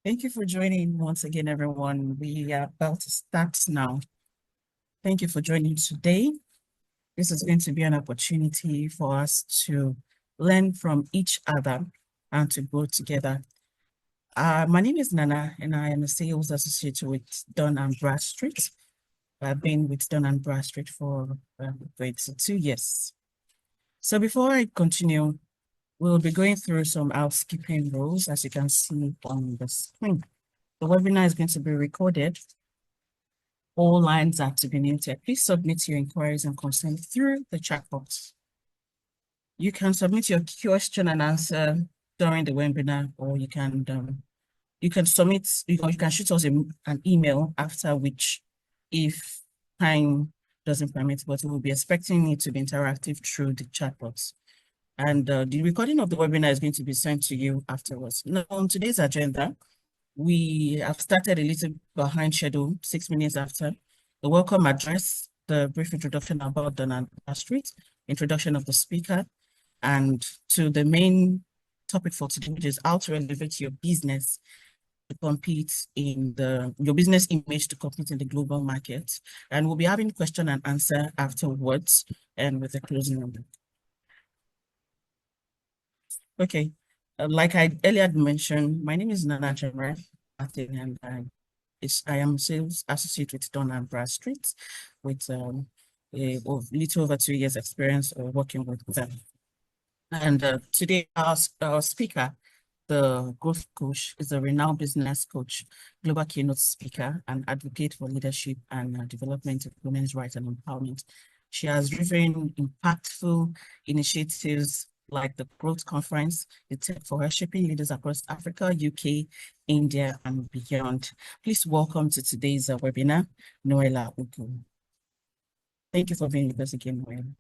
Thank you for joining once again, everyone. We are about to start now. Thank you for joining today. This is going to be an opportunity for us to learn from each other and to grow together. My name is Nana, and I am a sales associate with Dun & Bradstreet. I've been with Dun & Bradstreet for 2 years. So before I continue, we'll be going through some housekeeping rules, as you can see on the screen. The webinar is going to be recorded. All lines are to be muted. Please submit your inquiries and concerns through the chat box. You can submit your question and answer during the webinar, or you can shoot us an email after, which, if time doesn't permit, but we will be expecting it to be interactive through the chat box. And the recording of the webinar is going to be sent to you afterwards. Now, on today's agenda, we have started a little behind schedule, 6 minutes after. The welcome address, the brief introduction about Dun & Bradstreet, introduction of the speaker, and to the main topic for today, which is how to elevate your business to compete in your business image to compete in the global market. And we'll be having question and answer afterwards and with a closing number. Okay, like I earlier mentioned, my name is Nana Jemre, and I am sales associate with Dun & Bradstreet with a little over 2 years experience of working with them. And today our speaker, the growth coach, is a renowned business coach, global keynote speaker, and advocate for leadership and development of women's rights and empowerment. She has driven impactful initiatives like the Growth Conference, the Tech for her, shaping leaders across Africa, UK, India, and beyond. Please welcome to today's webinar, Noella Ugu. Thank you for being with us again, Noella.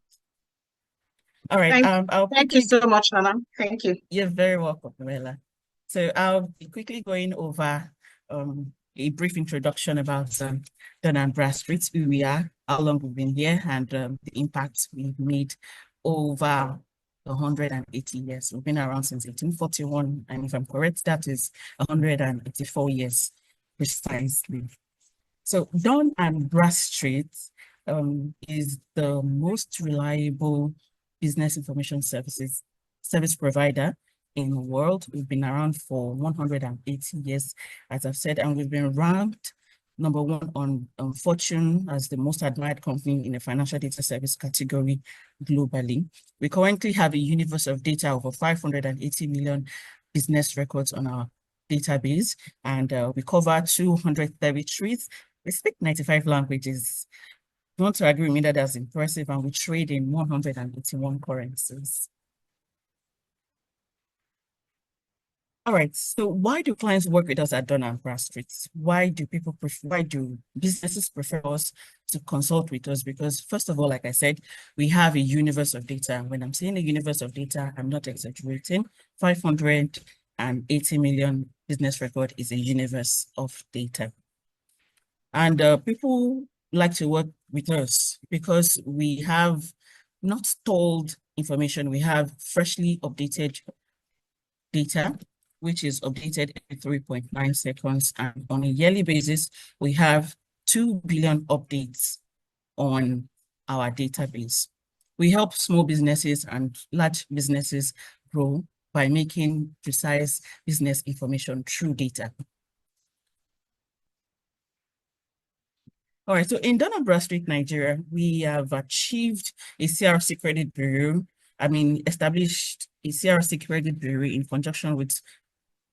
All right. Thank you so much, Nana. Thank you. You're very welcome, Noella. So I'll be quickly going over a brief introduction about Dun & Bradstreet, who we are, how long we've been here, and the impact we've made over 180 years. We've been around since 1841, and if I'm correct, that is 184 years precisely. So Dun & Bradstreet is the most reliable business information service provider in the world. We've been around for 180 years, as I've said, and we've been ranked #1 on Fortune as the most admired company in the financial data service category globally. We currently have a universe of data over 580 million business records on our database, and we cover 200 territories. We speak 95 languages. If you want to agree with me that that's impressive, and we trade in 181 currencies. All right, so why do clients work with us at Dun & Bradstreet? Why do businesses prefer us to consult with us? Because first of all, like I said, we have a universe of data. When I'm saying a universe of data, I'm not exaggerating. 580 million business record is a universe of data. And people like to work with us because we have not stalled information. We have freshly updated data, which is updated every 3.9 seconds. And on a yearly basis, we have 2 billion updates on our database. We help small businesses and large businesses grow by making precise business information through data. All right, so in Dun & Bradstreet, Nigeria, we have achieved a CRC credit bureau. Established a CRC credit bureau in conjunction with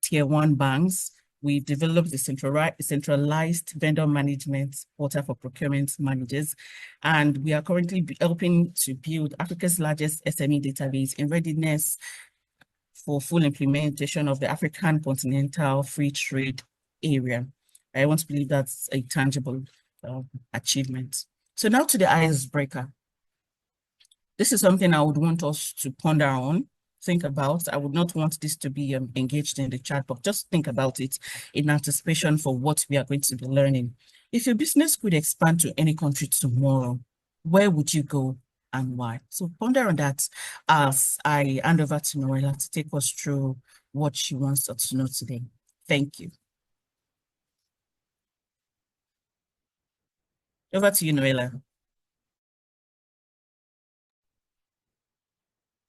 Tier 1 banks. We developed a centralized vendor management portal for procurement managers, and we are currently helping to build Africa's largest SME database in readiness for full implementation of the African Continental Free Trade Area. I want to believe that's a tangible achievement. So now to the icebreaker. This is something I would want us to ponder on, think about. I would not want this to be engaged in the chat, but just think about it in anticipation for what we are going to be learning. If your business could expand to any country tomorrow, where would you go and why? So ponder on that as I hand over to Noella to take us through what she wants us to know today. Thank you. Over to you, Noela.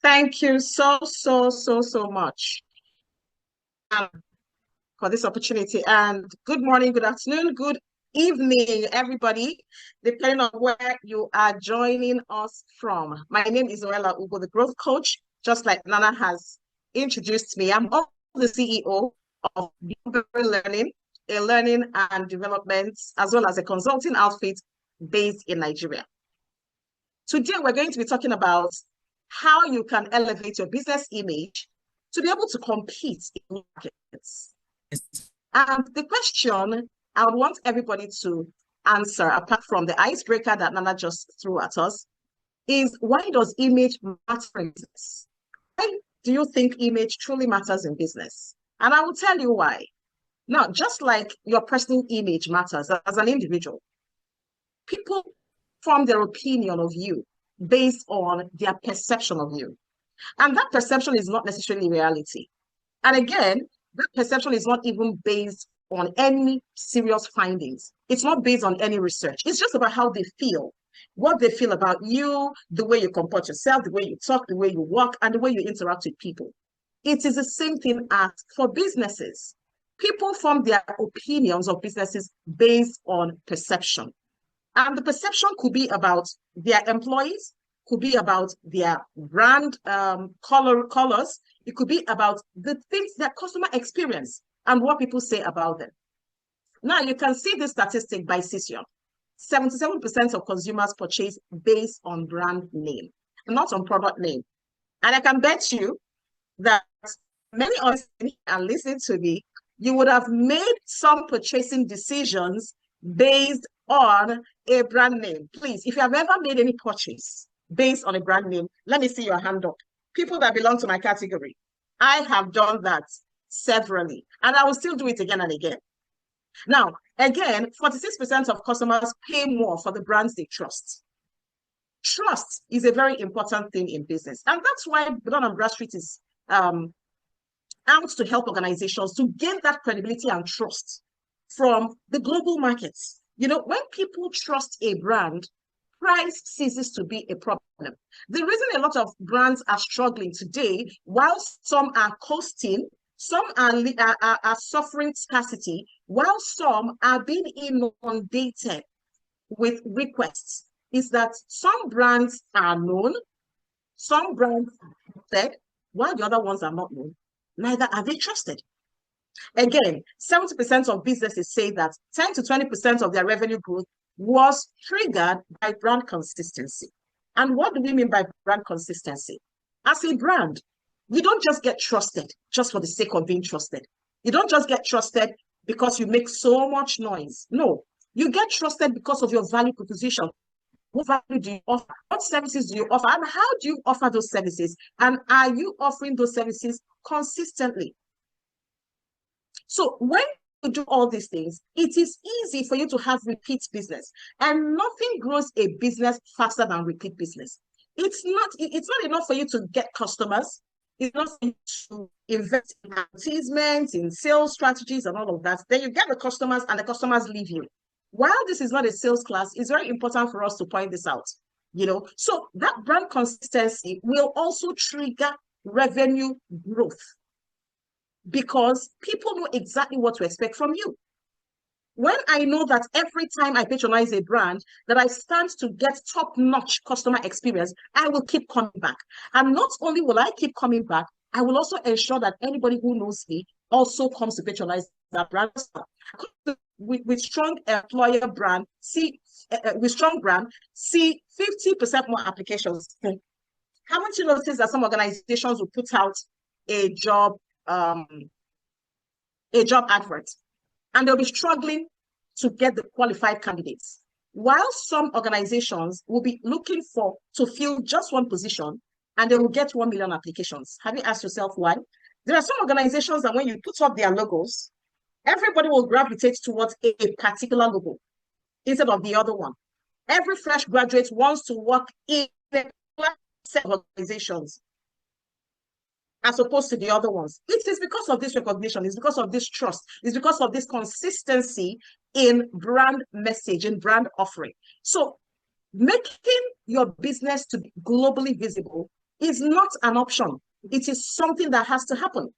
Thank you so much for this opportunity. And good morning, good afternoon, good evening, everybody, depending on where you are joining us from. My name is Noela Ugo, the growth coach, just like Nana has introduced me. I'm also the CEO of Blueberry Learning, a learning and development, as well as a consulting outfit based in Nigeria. Today, we're going to be talking about how you can elevate your business image to be able to compete in markets. And the question I would want everybody to answer, apart from the icebreaker that Nana just threw at us, is why does image matter in business? Why do you think image truly matters in business? And I will tell you why. Now, just like your personal image matters as an individual, people form their opinion of you based on their perception of you. And that perception is not necessarily reality. And again, that perception is not even based on any serious findings. It's not based on any research. It's just about how they feel, what they feel about you, the way you comport yourself, the way you talk, the way you walk, and the way you interact with people. It is the same thing as for businesses. People form their opinions of businesses based on perception. And the perception could be about their employees, could be about their brand colors. It could be about the things that customer experience and what people say about them. Now, you can see this statistic by Cision. 77% of consumers purchase based on brand name, not on product name. And I can bet you that many of us are listening to me, you would have made some purchasing decisions based on a brand name. Please, if you have ever made any purchase based on a brand name, let me see your hand up. People that belong to my category. I have done that severally, and I will still do it again and again. Now, again, 46% of customers pay more for the brands they trust. Trust is a very important thing in business, and that's why Dun & Bradstreet is out to help organizations to gain that credibility and trust from the global markets. You know, when people trust a brand, price ceases to be a problem. The reason a lot of brands are struggling today, while some are coasting, some are suffering scarcity, while some are being inundated with requests, is that some brands are known, some brands are trusted, while the other ones are not known. Neither are they trusted. Again, 70% of businesses say that 10 to 20% of their revenue growth was triggered by brand consistency. And what do we mean by brand consistency? As a brand, you don't just get trusted just for the sake of being trusted. You don't just get trusted because you make so much noise. No, you get trusted because of your value proposition. What value do you offer? What services do you offer? And how do you offer those services? And are you offering those services consistently? So when you do all these things, it is easy for you to have repeat business. And nothing grows a business faster than repeat business. It's not enough for you to get customers. It's not for you to invest in advertisements, in sales strategies, and all of that. Then you get the customers, and the customers leave you. While this is not a sales class, it's very important for us to point this out. So that brand consistency will also trigger revenue growth, because people know exactly what to expect from you. When I know that every time I patronize a brand, that I stand to get top-notch customer experience, I will keep coming back. And not only will I keep coming back, I will also ensure that anybody who knows me also comes to patronize that brand. With strong employer brand, with strong brand, see 50% more applications. Haven't you noticed that some organizations will put out a job advert, and they'll be struggling to get the qualified candidates, while some organizations will be looking to fill just one position, and they will get 1 million applications? Have you asked yourself why? There are some organizations that when you put up their logos, everybody will gravitate towards a particular logo instead of the other one. Every fresh graduate wants to work in a set of organizations as opposed to the other ones. It is because of this recognition, it's because of this trust, it's because of this consistency in brand message, in brand offering. So making your business to be globally visible is not an option. It is something that has to happen.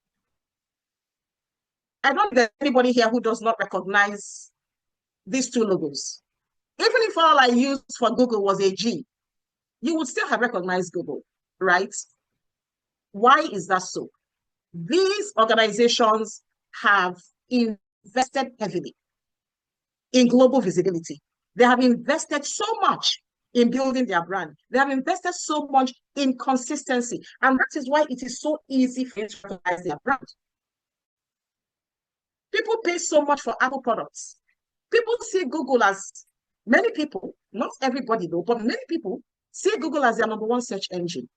I don't think there's anybody here who does not recognize these two logos. Even if all I used for Google was a G, you would still have recognized Google, right? Why is that so? These organizations have invested heavily in global visibility. They have invested so much in building their brand. They have invested so much in consistency. And that is why it is so easy for you to recognize their brand. People pay so much for Apple products. People see Google as, many people, not everybody though, but many people see Google as their number one search engine.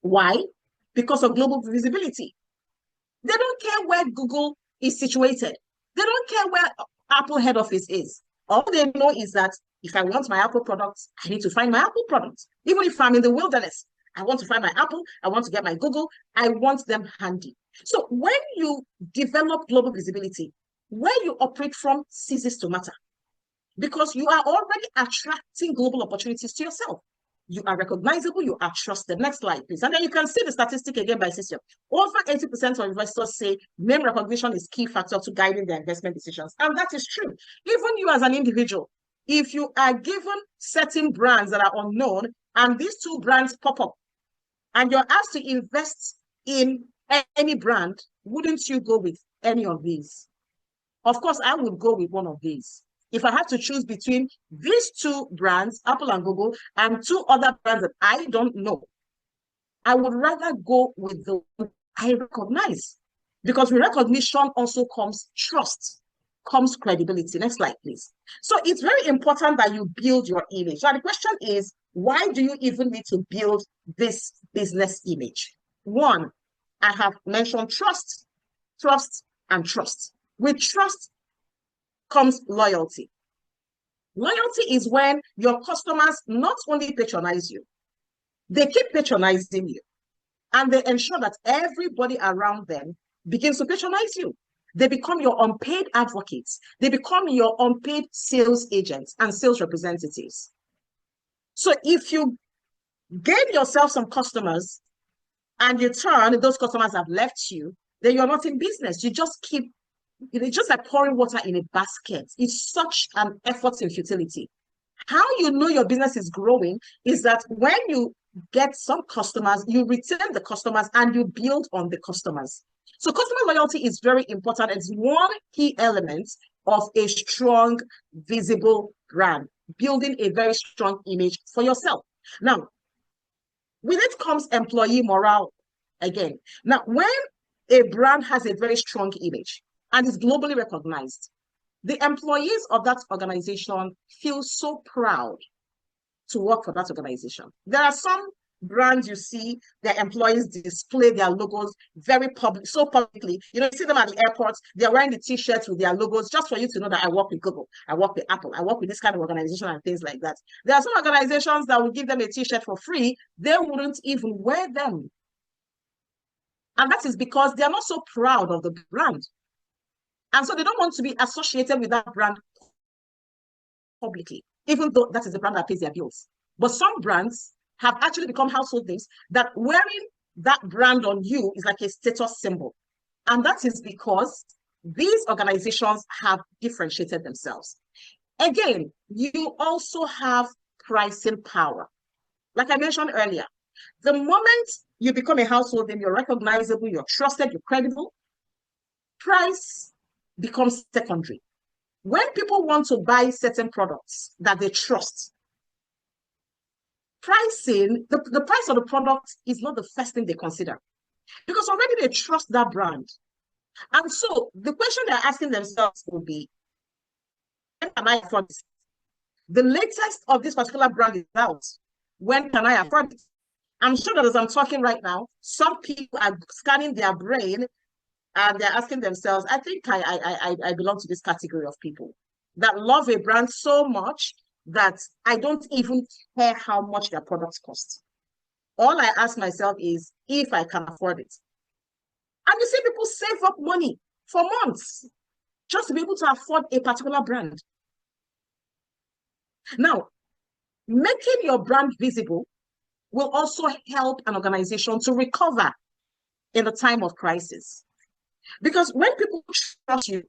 Why? Because of global visibility. They don't care where Google is situated. They don't care where Apple head office is. All they know is that if I want my Apple products, I need to find my Apple products. Even if I'm in the wilderness, I want to find my Apple, I want to get my Google, I want them handy. So when you develop global visibility, where you operate from ceases to matter because you are already attracting global opportunities to yourself. You are recognizable, you are trusted. Next slide, please. And then you can see the statistic again by system. Over 80% of investors say name recognition is key factor to guiding their investment decisions. And that is true. Even you as an individual, if you are given certain brands that are unknown and these two brands pop up and you're asked to invest in any brand, wouldn't you go with any of these? Of course, I would go with one of these. If I had to choose between these two brands, Apple and Google, and two other brands that I don't know, I would rather go with the one I recognize. Because with recognition also comes trust, comes credibility. Next slide, please. So it's very important that you build your image. Now, the question is, why do you even need to build this business image? One, I have mentioned trust, and trust. With trust comes loyalty. Loyalty is when your customers not only patronize you, they keep patronizing you, and they ensure that everybody around them begins to patronize you. They become your unpaid advocates. They become your unpaid sales agents and sales representatives. So if you gain yourself some customers and you turn, those customers have left you, then you're not in business. You just keep, it's just like pouring water in a basket. It's such an effort in futility. How you know your business is growing is that when you get some customers, you retain the customers and you build on the customers. So customer loyalty is very important. It's one key element of a strong, visible brand, building a very strong image for yourself. Now, with it comes employee morale again. Now, when a brand has a very strong image and is globally recognized, the employees of that organization feel so proud to work for that organization. There are some brands you see their employees display their logos very so publicly. You see them at the airports, they're wearing the t-shirts with their logos just for you to know that I work with Google, I work with Apple, I work with this kind of organization and things like that. There are some organizations that will give them a t-shirt for free. They wouldn't even wear them. And that is because they're not so proud of the brand. And so they don't want to be associated with that brand publicly, even though that is the brand that pays their bills. But some brands have actually become household names that wearing that brand on you is like a status symbol. And that is because these organizations have differentiated themselves. Again, you also have pricing power. Like I mentioned earlier, the moment you become a household name, you're recognizable, you're trusted, you're credible, price becomes secondary. When people want to buy certain products that they trust, pricing, the price of the product is not the first thing they consider because already they trust that brand. And so the question they're asking themselves will be, when can I afford this? The latest of this particular brand is out. When can I afford it? I'm sure that as I'm talking right now, some people are scanning their brain and they're asking themselves, I think I belong to this category of people that love a brand so much that I don't even care how much their products cost. All I ask myself is if I can afford it. And you see people save up money for months just to be able to afford a particular brand. Now, making your brand visible will also help an organization to recover in the time of crisis. Because when people trust you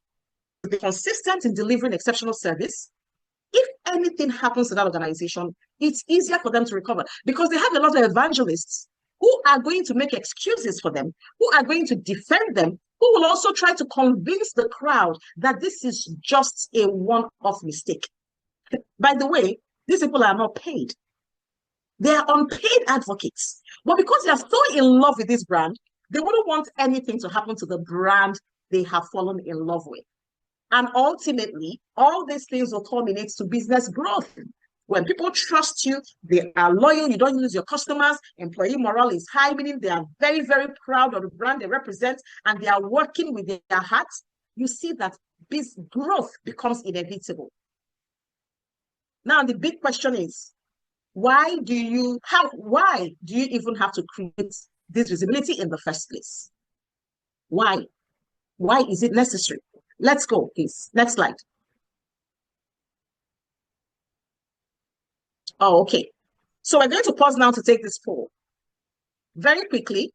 to be consistent in delivering exceptional service, if anything happens to that organization, it's easier for them to recover because they have a lot of evangelists who are going to make excuses for them, who are going to defend them, who will also try to convince the crowd that this is just a one-off mistake. By the way, these people are not paid. They are unpaid advocates. But because they are so in love with this brand, they wouldn't want anything to happen to the brand they have fallen in love with. And ultimately, all these things will culminate to business growth. When people trust you, they are loyal, you don't lose your customers, employee morale is high, meaning they are very, very proud of the brand they represent, and they are working with their hearts. You see that this growth becomes inevitable. Now, the big question is, why do you even have to create this visibility in the first place? Why? Why is it necessary? Let's go, please. Next slide. Oh, okay. So we're going to pause now to take this poll. Very quickly,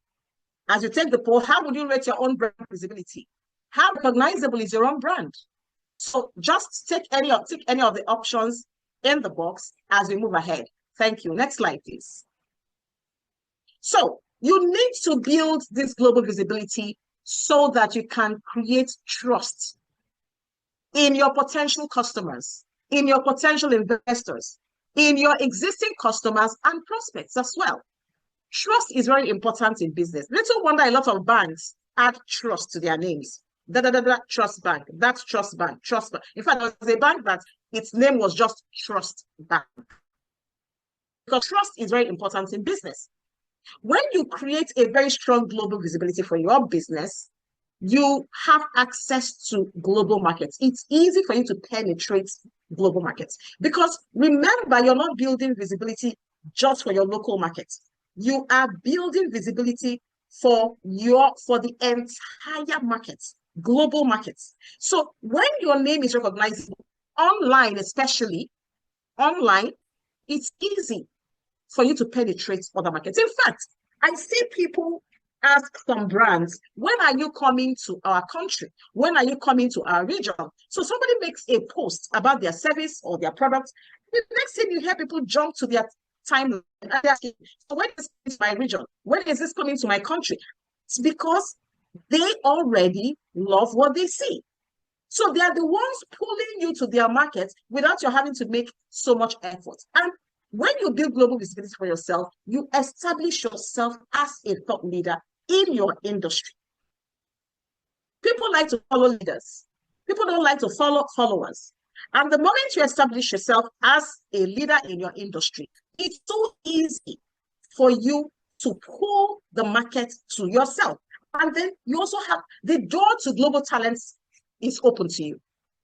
as you take the poll, how would you rate your own brand visibility? How recognizable is your own brand? So just take any of the options in the box as we move ahead. Thank you. Next slide, please. So you need to build this global visibility so that you can create trust in your potential customers, in your potential investors, in your existing customers and prospects as well. Trust is very important in business. Little wonder a lot of banks add trust to their names. Trust bank, that's trust bank, trust bank. In fact, there was a bank that its name was just Trust Bank. Because trust is very important in business. When you create a very strong global visibility for your business, you have access to global markets. It's easy for you to penetrate global markets because remember, you're not building visibility just for your local markets. You are building visibility for the entire markets, global markets. So when your name is recognizable online, especially online, it's easy for you to penetrate other markets. In fact, I see people ask some brands, when are you coming to our country? When are you coming to our region? So somebody makes a post about their service or their product. The next thing you hear people jump to their timeline and asking, so when is this my region? When is this coming to my country? It's because they already love what they see. So they are the ones pulling you to their market without you having to make so much effort. And when you build global visibility for yourself, you establish yourself as a thought leader in your industry. People like to follow leaders. People don't like to follow followers. And the moment you establish yourself as a leader in your industry, it's so easy for you to pull the market to yourself. And then you also have the door to global talents is open to you.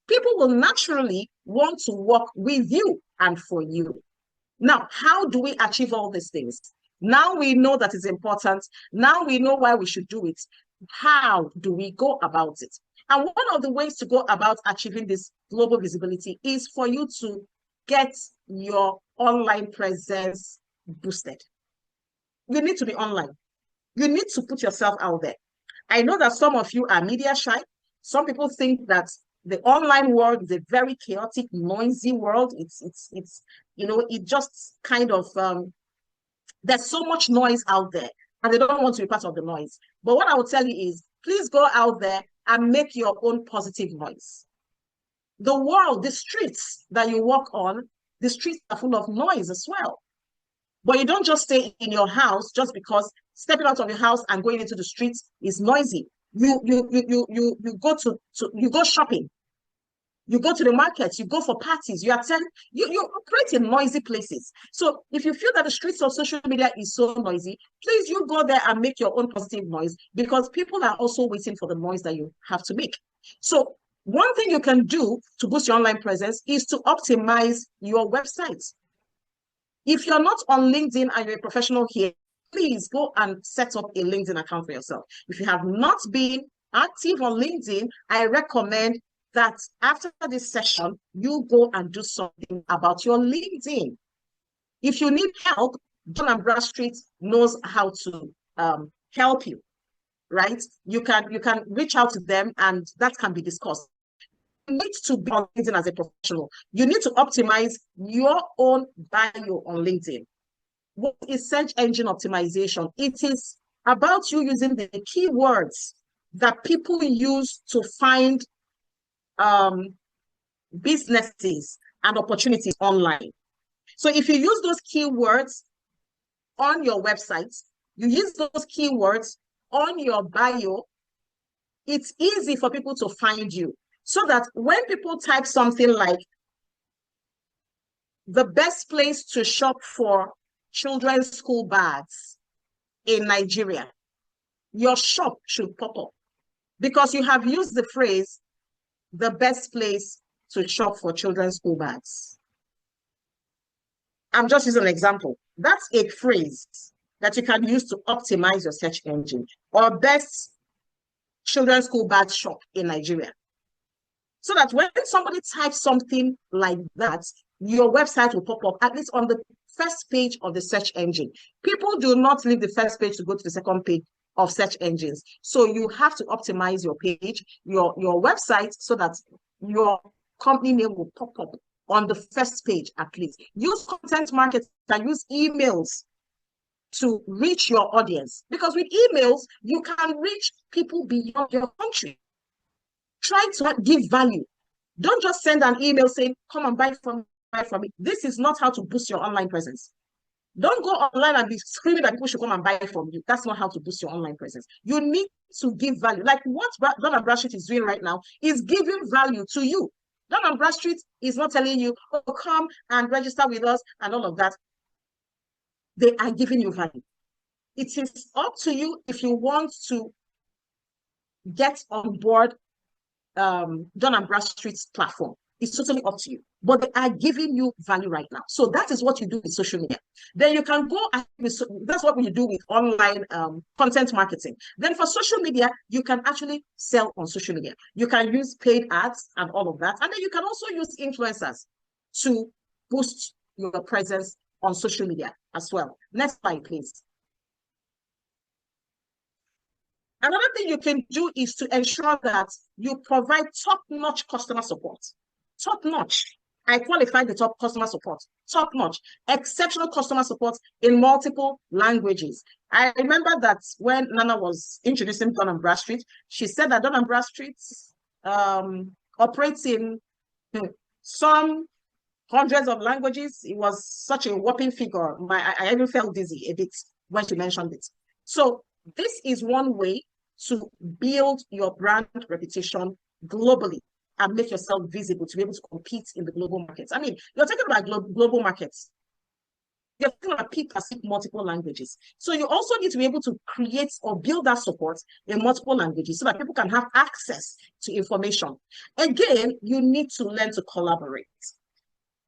People will naturally want to work with you and for you. Now, how do we achieve all these things? Now we know that it's important. Now we know why we should do it. How do we go about it? And one of the ways to go about achieving this global visibility is for you to get your online presence boosted. You need to be online. You need to put yourself out there. I know that some of you are media shy. Some people think that the online world is a very chaotic, noisy world. It's it just kind of there's so much noise out there, and they don't want to be part of the noise. But what I will tell you is, please go out there and make your own positive noise. The world, the streets that you walk on, the streets are full of noise as well. But you don't just stay in your house just because stepping out of your house and going into the streets is noisy. You go shopping, you go to the markets, you go for parties, you operate in noisy places. So if you feel that the streets of social media is so noisy, please you go there and make your own positive noise, because people are also waiting for the noise that you have to make. So one thing you can do to boost your online presence is to optimize your website. If you're not on LinkedIn and you're a professional here, please go and set up a LinkedIn account for yourself. If you have not been active on LinkedIn, I recommend that after this session, you go and do something about your LinkedIn. If you need help, Dun & Bradstreet knows how to help you, right? You can reach out to them and that can be discussed. You need to be on LinkedIn as a professional. You need to optimize your own bio on LinkedIn. What is search engine optimization? It is about you using the keywords that people use to find businesses and opportunities online. So if you use those keywords on your website, you use those keywords on your bio, it's easy for people to find you. So that when people type something like the best place to shop for children's school bags in Nigeria, your shop should pop up because you have used the phrase, the best place to shop for children's school bags. I'm just using an example. That's a phrase that you can use to optimize your search engine, or best children's school bag shop in Nigeria. So that when somebody types something like that, your website will pop up, at least on the first page of the search engine. People do not leave the first page to go to the second page of search engines. So you have to optimize your page, your website, so that your company name will pop up on the first page at least. Use content marketing and use emails to reach your audience. Because with emails, you can reach people beyond your country. Try to give value. Don't just send an email saying, come and buy from me. This is not how to boost your online presence. Don't go online and be screaming that people should come and buy from you. That's not how to boost your online presence. You need to give value. Like what Dun & Bradstreet is doing right now is giving value to you. Dun & Bradstreet is not telling you, oh, come and register with us and all of that. They are giving you value. It is up to you if you want to get on board Dun & Bradstreet's platform. It's totally up to you. But they are giving you value right now. So that is what you do with social media. Then you can go, that's what you do with online content marketing. Then for social media, you can actually sell on social media. You can use paid ads and all of that. And then you can also use influencers to boost your presence on social media as well. Next slide, please. Another thing you can do is to ensure that you provide top-notch customer support. Top-notch. I qualify the top customer support. Top-notch. Exceptional customer support in multiple languages. I remember that when Nana was introducing Dun & Bradstreet, she said that Dun & Bradstreet operates in some hundreds of languages. It was such a whopping figure. I even felt dizzy a bit when she mentioned it. So this is one way to build your brand reputation globally and make yourself visible to be able to compete in the global markets. I mean, you're talking about global markets. You're talking about people that speak multiple languages. So you also need to be able to create or build that support in multiple languages so that people can have access to information. Again, you need to learn to collaborate.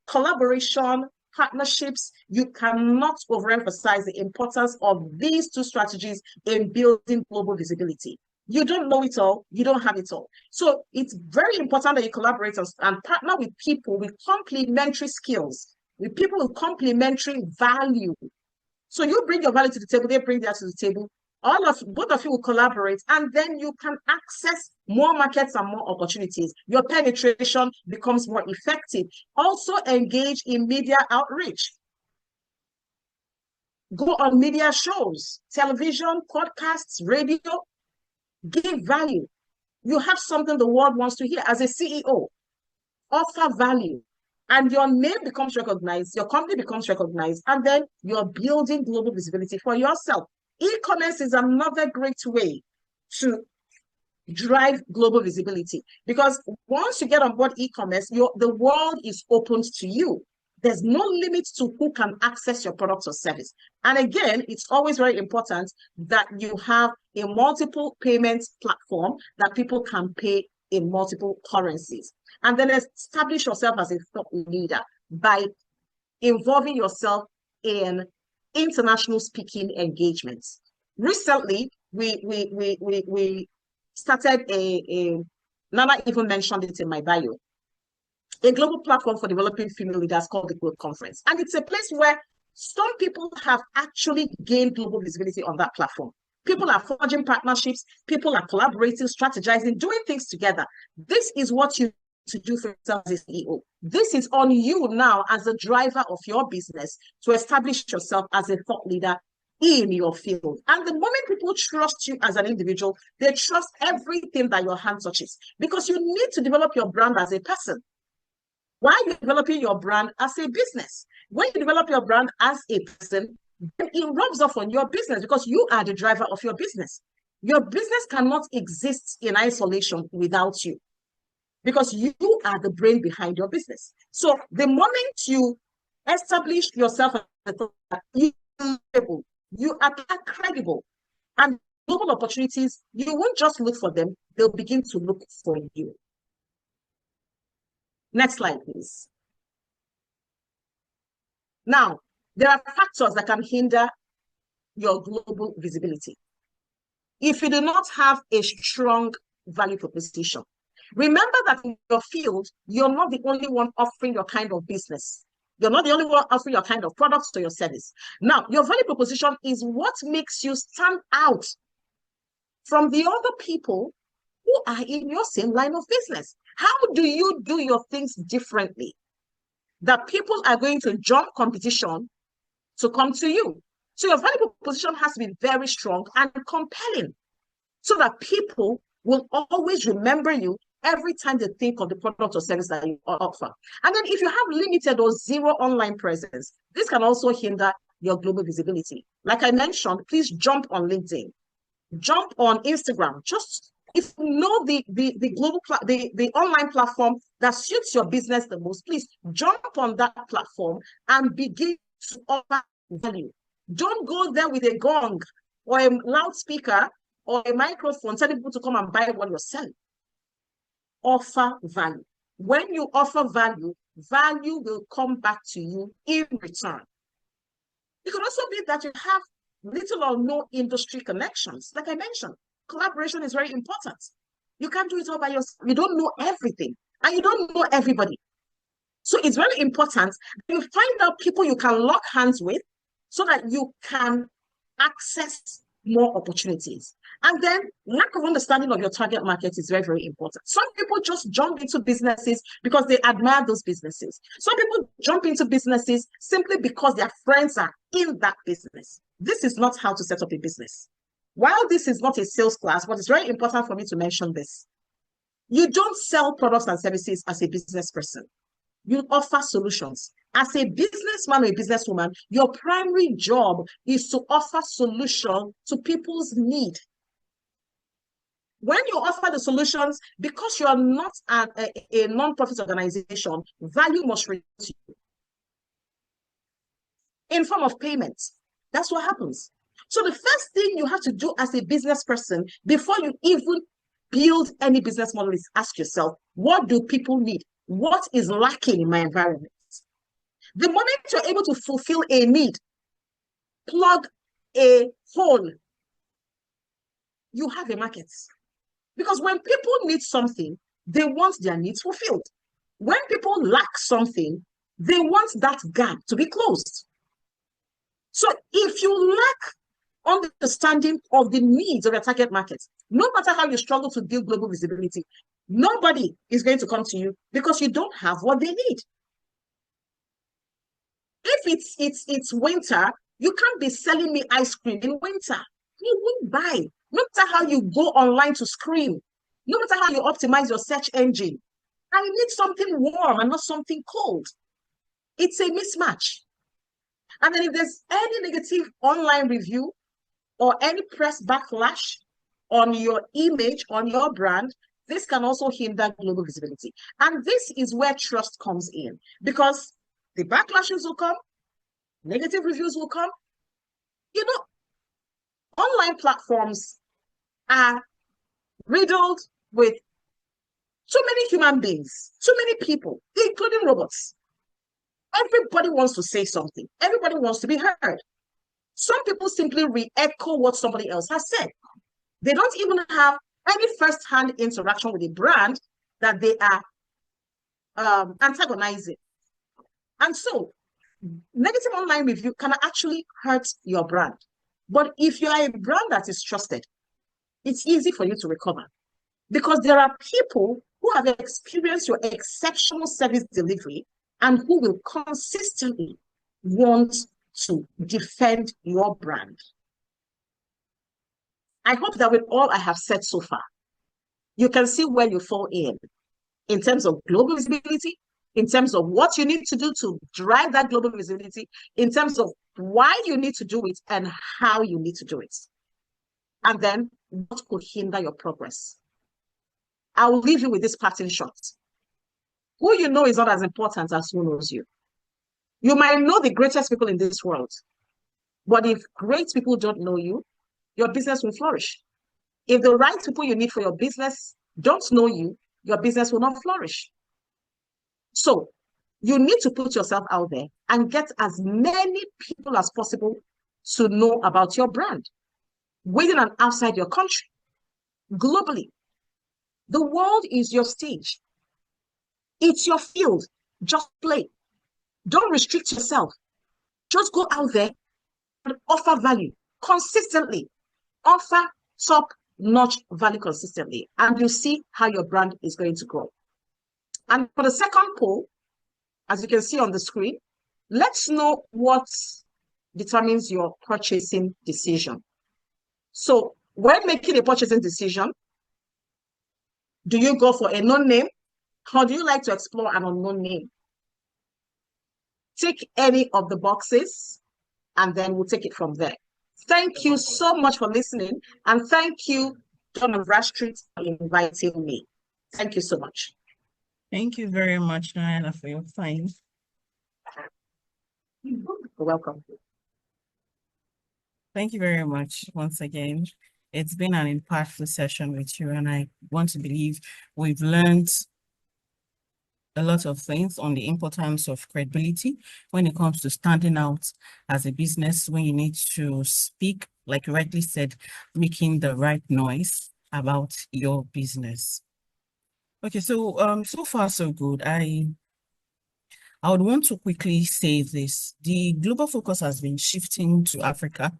Collaboration, partnerships, you cannot overemphasize the importance of these two strategies in building global visibility. You don't know it all, you don't have it all. So it's very important that you collaborate and partner with people with complementary skills, with people with complementary value. So you bring your value to the table, they bring theirs to the table. Both of you will collaborate, and then you can access more markets and more opportunities. Your penetration becomes more effective. Also engage in media outreach. Go on media shows, television, podcasts, radio. Give value. You have something the world wants to hear. As a CEO, offer value. And your name becomes recognized, your company becomes recognized, and then you're building global visibility for yourself. E-commerce is another great way to drive global visibility, because once you get on board e-commerce, the world is opened to you. There's no limit to who can access your product or service. And again, it's always very important that you have a multiple payments platform that people can pay in multiple currencies. And then establish yourself as a thought leader by involving yourself in international speaking engagements. Recently, we started a Nana even mentioned it in my bio, a global platform for developing female leaders called the Growth Conference. And it's a place where some people have actually gained global visibility on that platform. People are forging partnerships, people are collaborating, strategizing, doing things together. This is what you to do for yourself as a CEO. This is on you now as the driver of your business to establish yourself as a thought leader in your field. And the moment people trust you as an individual, they trust everything that your hand touches, because you need to develop your brand as a person. Why are you developing your brand as a business? When you develop your brand as a person, then it rubs off on your business because you are the driver of your business. Your business cannot exist in isolation without you, because you are the brain behind your business. So the moment you establish yourself as you are credible, and global opportunities, you won't just look for them, they'll begin to look for you. Next slide, please. Now, there are factors that can hinder your global visibility. If you do not have a strong value proposition, remember that in your field, you're not the only one offering your kind of business. You're not the only one offering your kind of products or your service. Now, your value proposition is what makes you stand out from the other people who are in your same line of business. How do you do your things differently that people are going to jump competition to come to you? So your value proposition has to be very strong and compelling so that people will always remember you every time they think of the product or service that you offer. And then if you have limited or zero online presence, this can also hinder your global visibility. Like I mentioned, please jump on LinkedIn, jump on Instagram. Just if you know the global the online platform that suits your business the most, please jump on that platform and begin to offer value. Don't go there with a gong or a loudspeaker or a microphone telling people to come and buy what you're selling. Offer value. When you offer value, value will come back to you in return. It could also be that you have little or no industry connections. Like I mentioned, collaboration is very important. You can't do it all by yourself. You don't know everything, and you don't know everybody. So it's very important that you find out people you can lock hands with so that you can access more opportunities. And then lack of understanding of your target market is very, very important. Some people just jump into businesses because they admire those businesses. Some people jump into businesses simply because their friends are in that business. This is not how to set up a business. While this is not a sales class, but it's very important for me to mention this. You don't sell products and services as a business person. You offer solutions. As a businessman or a businesswoman, your primary job is to offer solution to people's need. When you offer the solutions, because you are not a non-profit organization, value must reach you in form of payment. That's what happens. So the first thing you have to do as a business person before you even build any business model is ask yourself, what do people need? What is lacking in my environment? The moment you're able to fulfill a need, plug a hole, you have a market. Because when people need something, they want their needs fulfilled. When people lack something, they want that gap to be closed. So if you lack understanding of the needs of your target market, no matter how you struggle to build global visibility, nobody is going to come to you because you don't have what they need. If it's winter, you can't be selling me ice cream in winter. You won't buy. No matter how you go online to scream, no matter how you optimize your search engine, I need something warm and not something cold. It's a mismatch. And then if there's any negative online review or any press backlash on your image, on your brand, this can also hinder global visibility. And this is where trust comes in, because the backlashes will come, negative reviews will come. You know, online platforms are riddled with too many human beings, too many people, including robots. Everybody wants to say something. Everybody wants to be heard. Some people simply re-echo what somebody else has said. They don't even have any first-hand interaction with a brand that they are antagonizing. And so negative online review can actually hurt your brand. But if you are a brand that is trusted, it's easy for you to recover because there are people who have experienced your exceptional service delivery and who will consistently want to defend your brand. I hope that with all I have said so far, you can see where you fall in terms of global visibility, in terms of what you need to do to drive that global visibility, in terms of why you need to do it and how you need to do it. And then what could hinder your progress. I will leave you with this parting shot. Who you know is not as important as who knows you. You might know the greatest people in this world, but if great people don't know you, your business will flourish. If the right people you need for your business don't know you, your business will not flourish. So you need to put yourself out there and get as many people as possible to know about your brand, within and outside your country, globally. The world is your stage. It's your field. Just play. Don't restrict yourself. Just go out there and offer value consistently. Offer top-notch value consistently, and you'll see how your brand is going to grow. And for the second poll, as you can see on the screen, let's know what determines your purchasing decision. So when making a purchasing decision, do you go for a known name or do you like to explore an unknown name? Tick any of the boxes and then we'll take it from there. Thank you so much for listening, and thank you, Dun & Bradstreet, for inviting me. Thank you so much. Thank you very much, Diana, for your time. You're welcome. Thank you very much once again. It's been an impactful session with you, and I want to believe we've learned a lot of things on the importance of credibility when it comes to standing out as a business, when you need to speak, like you rightly said, making the right noise about your business. Okay, so so far so good. I would want to quickly say this. The global focus has been shifting to Africa,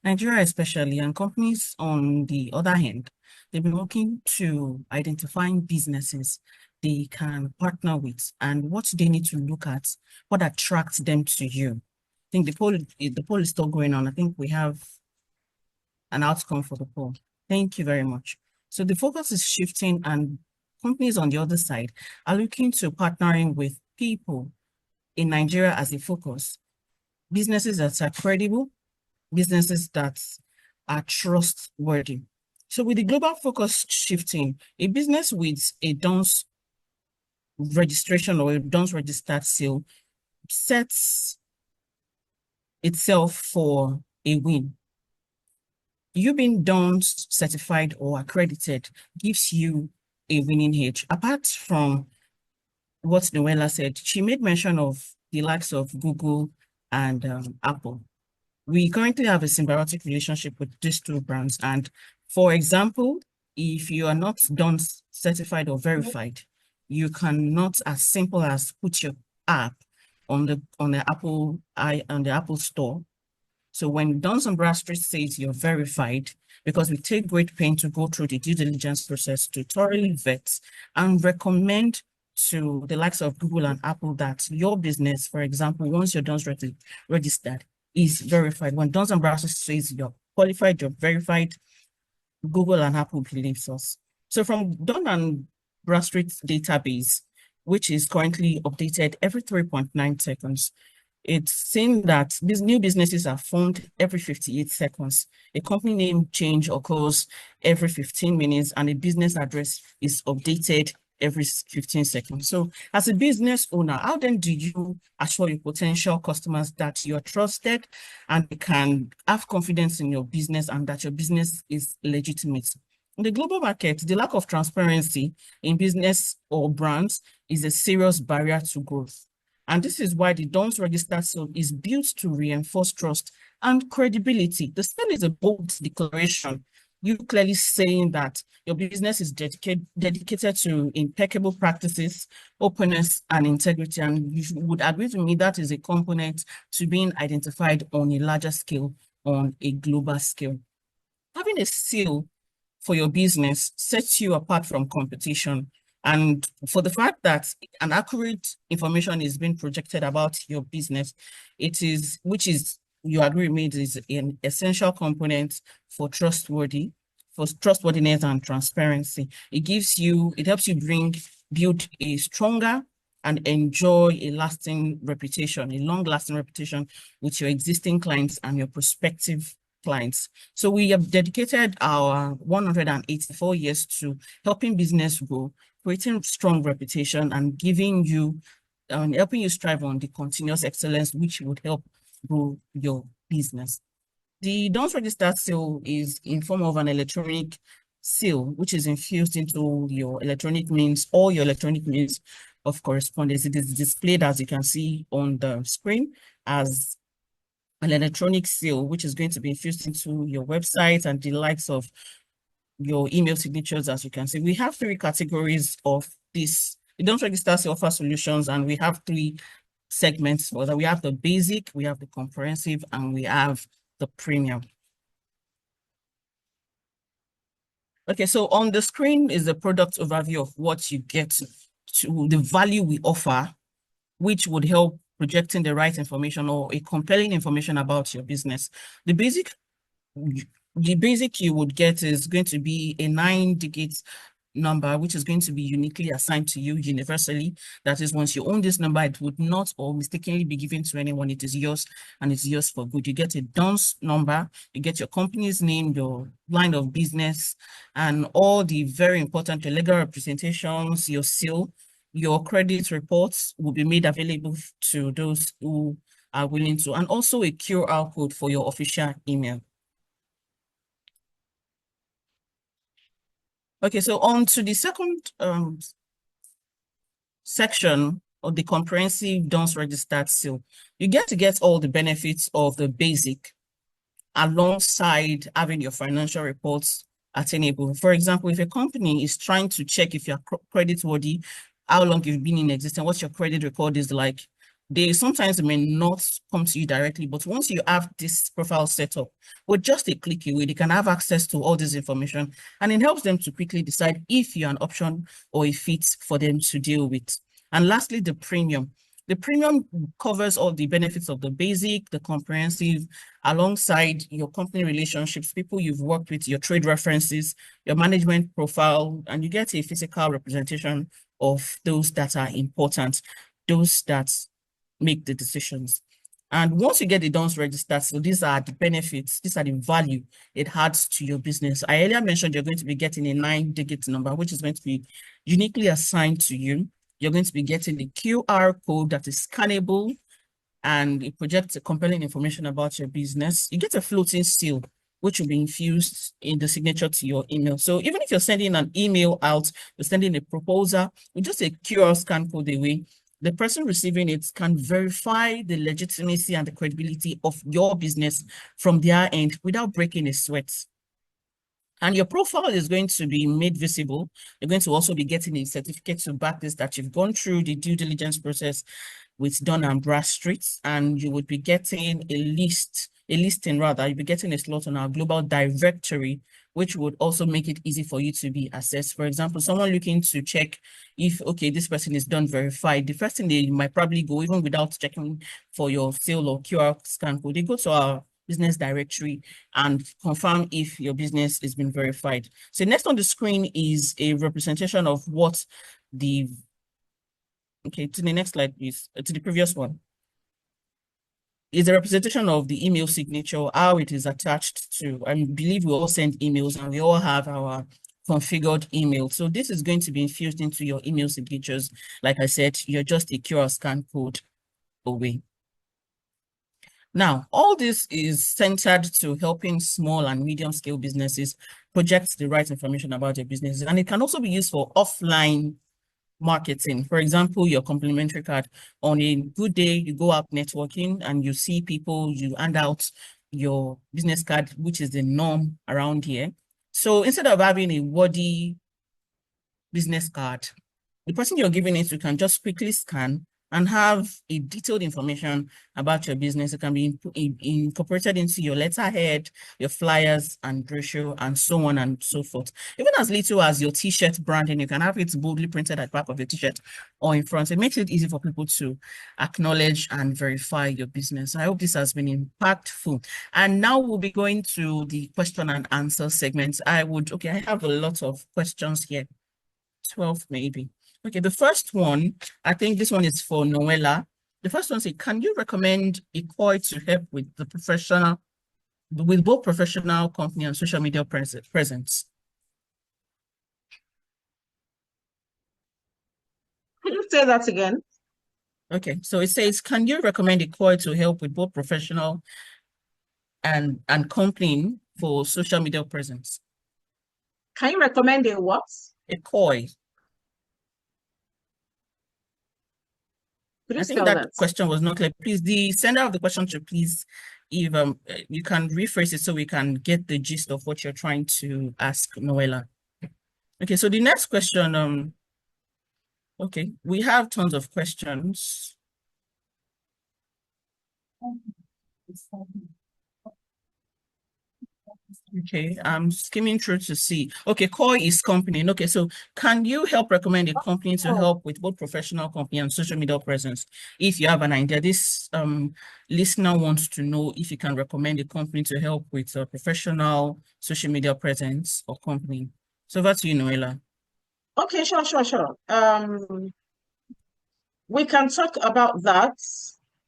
Nigeria especially, and companies on the other hand, they've been looking to identifying businesses they can partner with and what they need to look at, what attracts them to you. I think the poll is still going on. I think we have an outcome for the poll. Thank you very much. So the focus is shifting, and companies on the other side are looking to partnering with people in Nigeria as a focus. Businesses that are credible, businesses that are trustworthy. So with the global focus shifting, a business with a DONS registration or a DONS registered sale sets itself for a win. You being DONS certified or accredited gives you a winning edge. Apart from what Noella said, she made mention of the likes of Google and Apple. We currently have a symbiotic relationship with these two brands. And for example, if you are not DONS certified or verified, you cannot, as simple as put your app on the Apple Store. So when DONS & Bradstreet says you're verified, because we take great pain to go through the due diligence process to thoroughly vet and recommend to the likes of Google and Apple that your business, for example, once you're DONS registered, is verified. When DONS & Bradstreet says you're qualified, you're verified, Google and Apple believes us. So from DONS & Bradstreet's database, which is currently updated every 3.9 seconds, it's saying that these new businesses are formed every 58 seconds. A company name change occurs every 15 minutes, and a business address is updated every 15 seconds. So as a business owner, how then do you assure your potential customers that you're trusted and they can have confidence in your business and that your business is legitimate? In the global market, the lack of transparency in business or brands is a serious barrier to growth. And this is why the DONS registered sale is built to reinforce trust and credibility. The sale is a bold declaration you clearly saying that your business is dedicated to impeccable practices, openness, and integrity. And you would agree with me that is a component to being identified on a larger scale, on a global scale. Having a seal for your business sets you apart from competition. And for the fact that an accurate information is being projected about your business, which is, you agree with me, is an essential component for trustworthiness and transparency. It helps you build a stronger and enjoy a long-lasting reputation with your existing clients and your prospective clients. So we have dedicated our 184 years to helping business grow, creating strong reputation, and helping you strive on the continuous excellence, which would help grow your business. The DONS registered seal is in form of an electronic seal, which is infused into your electronic means or your electronic means of correspondence. It is displayed, as you can see on the screen, as an electronic seal, which is going to be infused into your website and the likes of your email signatures. As you can see, we have 3 categories of this. We don't register to offer solutions, and we have 3 segments for that. We have the basic, we have the comprehensive, and we have the premium. Okay, so on the screen is the product overview of what you get to the value we offer, which would help projecting the right information or a compelling information about your business. The basic you would get is going to be a 9-digit number, which is going to be uniquely assigned to you universally. That is, once you own this number, it would not or mistakenly be given to anyone. It is yours, and it's yours for good. You get a DUNS number, you get your company's name, your line of business, and all the very important legal representations, your seal. Your credit reports will be made available to those who are willing to, and also a QR code for your official email. Okay, so on to the second section of the comprehensive DONS registered seal. You get to get all the benefits of the basic alongside having your financial reports attainable. For example, if a company is trying to check if you're creditworthy, how long you've been in existence, what your credit record is like, they sometimes may not come to you directly, but once you have this profile set up, with just a click away, they can have access to all this information, and it helps them to quickly decide if you're an option or a fit for them to deal with. And lastly, the premium. The premium covers all the benefits of the basic, the comprehensive, alongside your company relationships, people you've worked with, your trade references, your management profile, and you get a physical representation of those that are important, those that make the decisions. And once you get the DONS registered, so these are the benefits, these are the value it adds to your business. I earlier mentioned you're going to be getting a 9-digit number, which is going to be uniquely assigned to you. You're going to be getting a QR code that is scannable, and it projects compelling information about your business. You get a floating seal, which will be infused in the signature to your email. So even if you're sending an email out, you're sending a proposal with just a QR scan code away, the person receiving it can verify the legitimacy and the credibility of your business from their end without breaking a sweat. And your profile is going to be made visible. You're going to also be getting a certificate to back this, that you've gone through the due diligence process with Dun & Bradstreet, and you would be getting you'll be getting a slot on our global directory, which would also make it easy for you to be assessed. For example, someone looking to check if, okay, this person is done verified, the first thing they might probably go, even without checking for your seal or QR scan code, they go to our business directory and confirm if your business has been verified. So next on the screen is a representation of what the, okay, to the next slide, please, to the previous one. Is a representation of the email signature, how it is attached to. I believe we all send emails and we all have our configured email. So this is going to be infused into your email signatures. Like I said, you're just a QR scan code away. Now, all this is centered to helping small and medium scale businesses project the right information about their business. And it can also be used for offline marketing. For example, your complimentary card. On a good day, you go out networking and you see people, you hand out your business card, which is the norm around here. So instead of having a wordy business card, the person you're giving it to can just quickly scan and have a detailed information about your business. It can be incorporated into your letterhead, your flyers and brochure, and so on and so forth. Even as little as your t-shirt branding, you can have it boldly printed at the back of your t-shirt or in front. It makes it easy for people to acknowledge and verify your business. I hope this has been impactful. And now we'll be going to the question and answer segment. I have a lot of questions here. 12 maybe. Okay, the first one, I think this one is for Noella. The first one says, can you recommend a COI to help with both professional company and social media presence? Can you say that again? Okay, so it says, can you recommend a COI to help with both professional and company for social media presence? Can you recommend a what? A COI. Could you I think spell that that? question was not clear. Please, the sender of the question should please, if you can rephrase it so we can get the gist of what you're trying to ask, Noella. Okay, so the next question, okay, we have tons of questions. Okay, I'm skimming through to see. Okay, COI is company. Okay, so can you help recommend a company to help with both professional company and social media presence? If you have an idea, this listener wants to know if you can recommend a company to help with professional social media presence or company. So over to you, Noella. Okay, sure. We can talk about that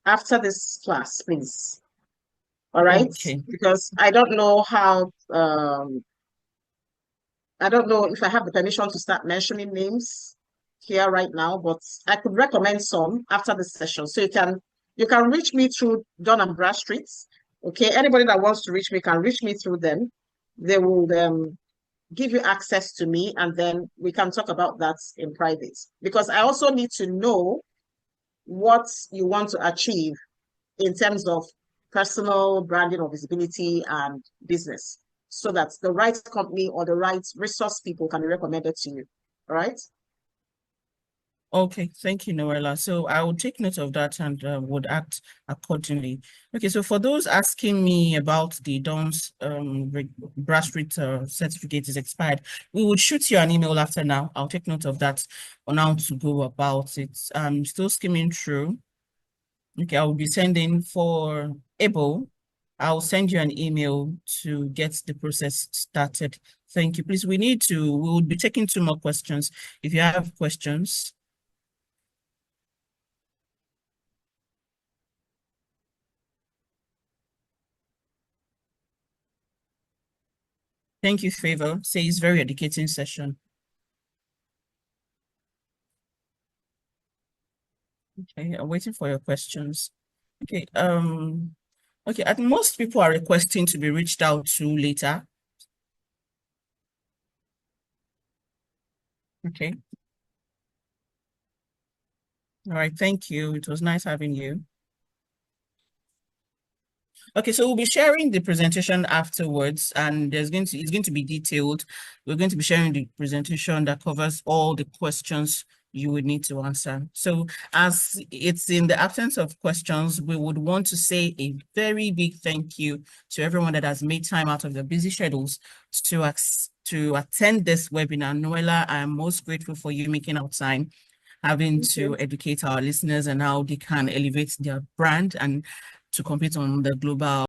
after this class, please. All right? Okay. Because I don't know how I don't know if I have the permission to start mentioning names here right now, but I could recommend some after the session. So you can reach me through Dun and Bradstreet. Okay, anybody that wants to reach me can reach me through them. They will give you access to me, and then we can talk about that in private. Because I also need to know what you want to achieve in terms of personal branding or visibility and business, so that the right company or the right resource people can be recommended to you. All right. Okay, thank you, Noella. So I will take note of that and would act accordingly. Okay, so for those asking me about the DOMS Bradstreet certificate is expired, we would shoot you an email after now. I'll take note of that on how to go about it. I'm still skimming through. Okay, I will be sending for Able. I'll send you an email to get the process started. Thank you. Please, we will be taking 2 more questions. If you have questions. Thank you, Favor. Say it's very educating session. Okay, I'm waiting for your questions. Okay, okay, I think most people are requesting to be reached out to later. Okay. All right, thank you. It was nice having you. Okay, so we'll be sharing the presentation afterwards, and it's going to be detailed. We're going to be sharing the presentation that covers all the questions you would need to answer. So as it's in the absence of questions, we would want to say a very big thank you to everyone that has made time out of their busy schedules to attend this webinar. Noella, I'm most grateful for you making out time, having to educate our listeners and how they can elevate their brand and to compete on the global